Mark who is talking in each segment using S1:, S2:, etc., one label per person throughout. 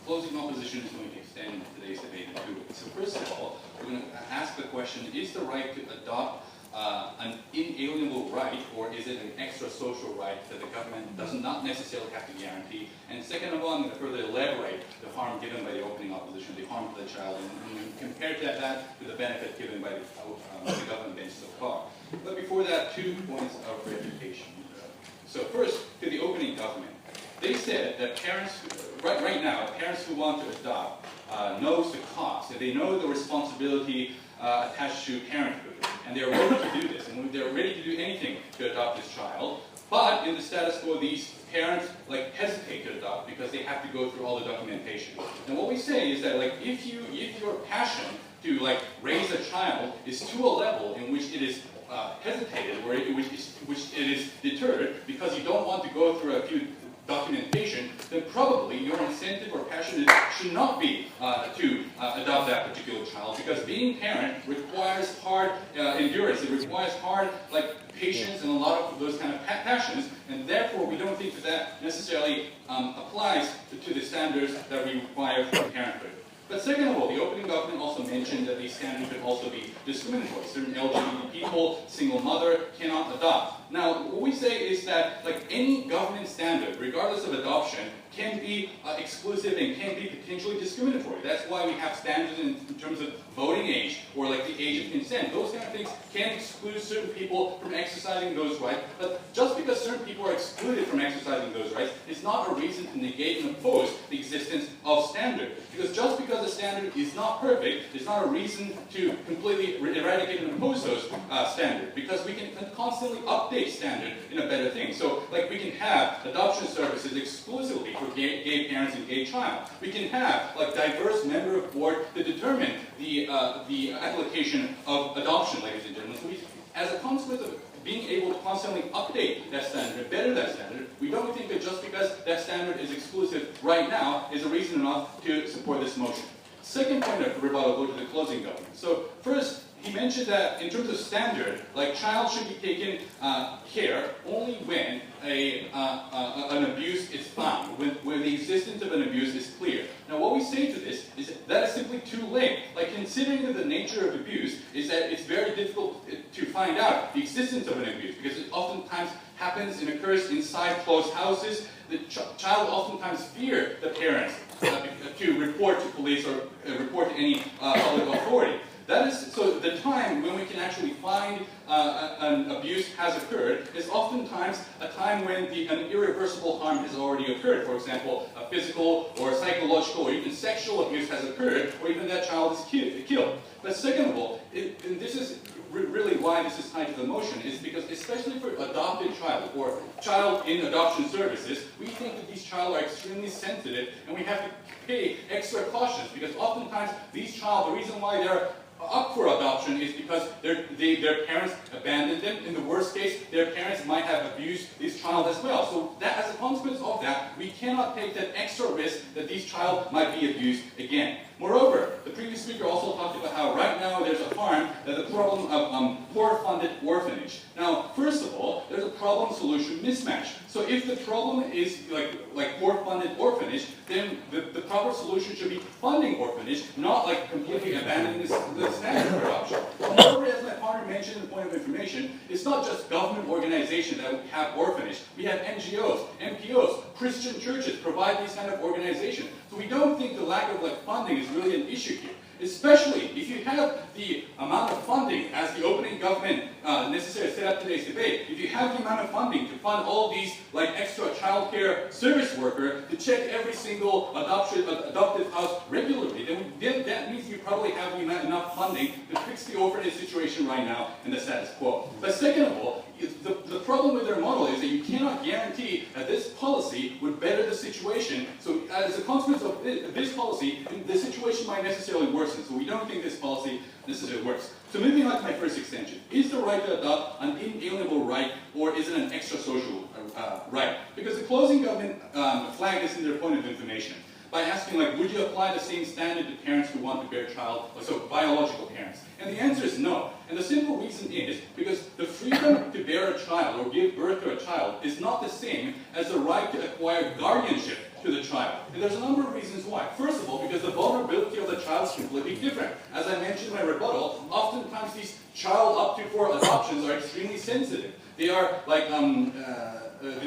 S1: closing opposition is going to extend today's debate in two ways. So first of all, we're going to ask the question, is the right to adopt an inalienable right, or is it an extra social right that the government does not necessarily have to guarantee? And second of all, I'm going to further elaborate the harm given by the opening opposition, the harm to the child, and compare that to the benefit given by the government bench so far. But before that, 2 points of verification. So first, to the opening government. They said that parents, right now, parents who want to adopt knows the cost, that they know the responsibility attached to parenthood, and they're ready to do this, and they're ready to do anything to adopt this child. But in the status quo, these parents hesitate to adopt because they have to go through all the documentation. And what we say is that if your passion to raise a child is to a level in which it is hesitated, or which it is deterred because you don't want to go through a few documentation, then probably your incentive or passion should not be to adopt that particular child, because being parent requires hard endurance. It requires hard patience and a lot of those kind of passions, and therefore we don't think that necessarily applies to the standards that we require for parenthood. But second of all, the opening government also mentioned that these standards could also be discriminatory. Certain LGBT people, single mother, cannot adopt. Now, what we say is that any government standard, regardless of adoption, can be exclusive and can be potentially discriminatory. That's why we have standards in terms of voting age, or the age of consent. Those kind of things can exclude certain people from exercising those rights. But just because certain people are excluded from exercising those rights is not a reason to negate and oppose the existence of standard. Because just because a standard is not perfect is not a reason to completely eradicate and oppose those standards. Because we can constantly update standard in a better thing. So we can have adoption services exclusively for gay parents and gay child. We can have diverse member of board to determine the application of adoption, ladies and gentlemen. So as a consequence of being able to constantly update that standard, better that standard, we don't think that just because that standard is exclusive right now is a reason enough to support this motion. Second point of rebuttal, go to the closing government. So first, he mentioned that in terms of standard, child should be taken care only when an abuse is found, when the existence of an abuse is clear. Now, what we say to this is that is simply too late. Considering that the nature of abuse is that it's very difficult to find out the existence of an abuse, because it oftentimes happens and occurs inside closed houses. The child oftentimes fears the parents to report to police or report to any public authority. That is, so the time when we can actually find an abuse has occurred is oftentimes a time when an irreversible harm has already occurred. For example, a physical or psychological or even sexual abuse has occurred, or even that child is killed. But second of all, and this is really why this is tied to the motion, is because especially for adopted child or child in adoption services, we think that these child are extremely sensitive, and we have to pay extra cautions, because oftentimes these child, the reason why they're up for adoption is because their parents abandoned them. In the worst case, their parents might have abused this child as well. So that, as a consequence of that, we cannot take that extra risk that this child might be abused again. Moreover, the previous speaker also talked about how right now there's a harm, that the problem of poor-funded orphanage. Now, first of all, there's a problem-solution mismatch. So if the problem is like poor-funded orphanage, then the proper solution should be funding orphanage, not completely abandoning the standard for adoption. Moreover, as my partner mentioned in the point of information, it's not just government organizations that have orphanage. We have NGOs, NPOs, Christian churches provide these kind of organizations. So we don't think the lack of funding is really an issue here. Especially if you have the amount of funding, as the opening government necessarily set up today's debate, if you have the amount of funding to fund all these extra child care service worker to check every single adoptive house regularly, then that means you probably have enough funding to fix the orphanage situation right now in the status quo. But second of all, the problem with their model is that you cannot guarantee that this policy would better the situation. So as a consequence of this policy, the situation might necessarily worsen. So we don't think this policy necessarily works. So moving on to my first extension. Is the right to adopt an inalienable right, or is it an extra social right? Because the closing government flagged this in their point of information. by asking, like, would you apply the same standard to parents who want to bear a child, so biological parents? And the answer is no. And the simple reason is because the freedom to bear a child or give birth to a child is not the same as the right to acquire guardianship to the child. And there's a number of reasons why. First of all, because the vulnerability of the child is completely different. As I mentioned in my rebuttal, oftentimes these child up to 4 adoptions are extremely sensitive. They are like,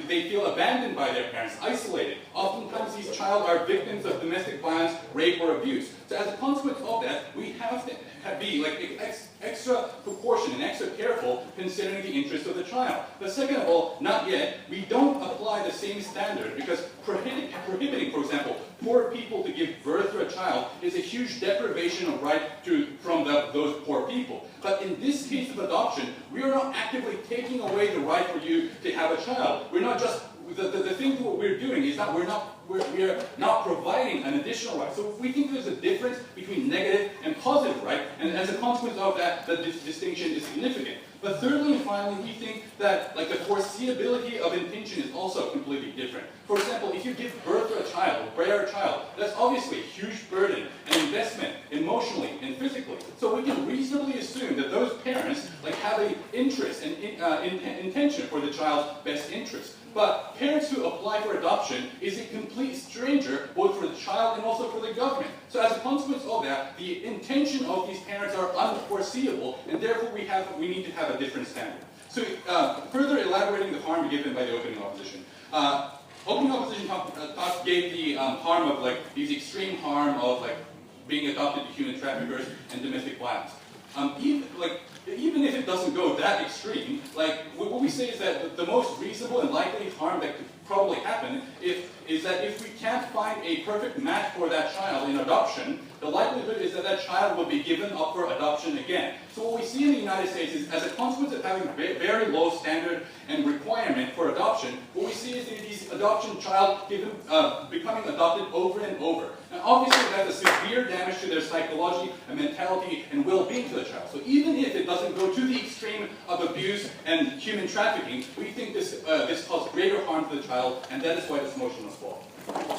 S1: they feel abandoned by their parents, isolated. Oftentimes these child are victims of domestic violence, rape, or abuse. So as a consequence of that, we have to be like extra proportion and extra careful considering the interest of the child. But second of all, not yet, we don't apply the same standard because prohibiting, for example, poor people to give birth to a child is a huge deprivation of right from those poor people. But in this case of adoption, we are not actively taking away the right for you to have a child. We're not just, the thing what we're doing is that we're not providing an additional right. So we think there's a difference between negative and positive right, and as a consequence of that, the distinction is significant. But thirdly and finally, we think that like the foreseeability of intention is also completely different. For example, if you give birth to a child, or bear a child, that's obviously a huge burden and investment emotionally and physically. So we can reasonably assume that those parents like have an interest and intention for the child's best interest. But parents who apply for adoption is a complete stranger both for the child and also for the government. So as a consequence of that, the intention of these parents are unforeseeable, and therefore we need to have a different standard. So further elaborating the harm given by the opening opposition. Opening opposition talk gave the harm of like these extreme harm of like being adopted to human traffickers and domestic violence. Even if it doesn't go that extreme, like what we say is that the most reasonable and likely harm that could probably happen is that if we can't find a perfect match for that child in adoption, the likelihood is that that child will be given up for adoption again. So what we see in the United States is, as a consequence of having very low standard and requirement for adoption, what we see is these adoption child becoming adopted over and over. Now obviously that has a severe damage to their psychology and mentality and well-being to the child. So even if it doesn't go to the extreme of abuse and human trafficking, we think this causes greater harm to the child, and that is why this motion must fall.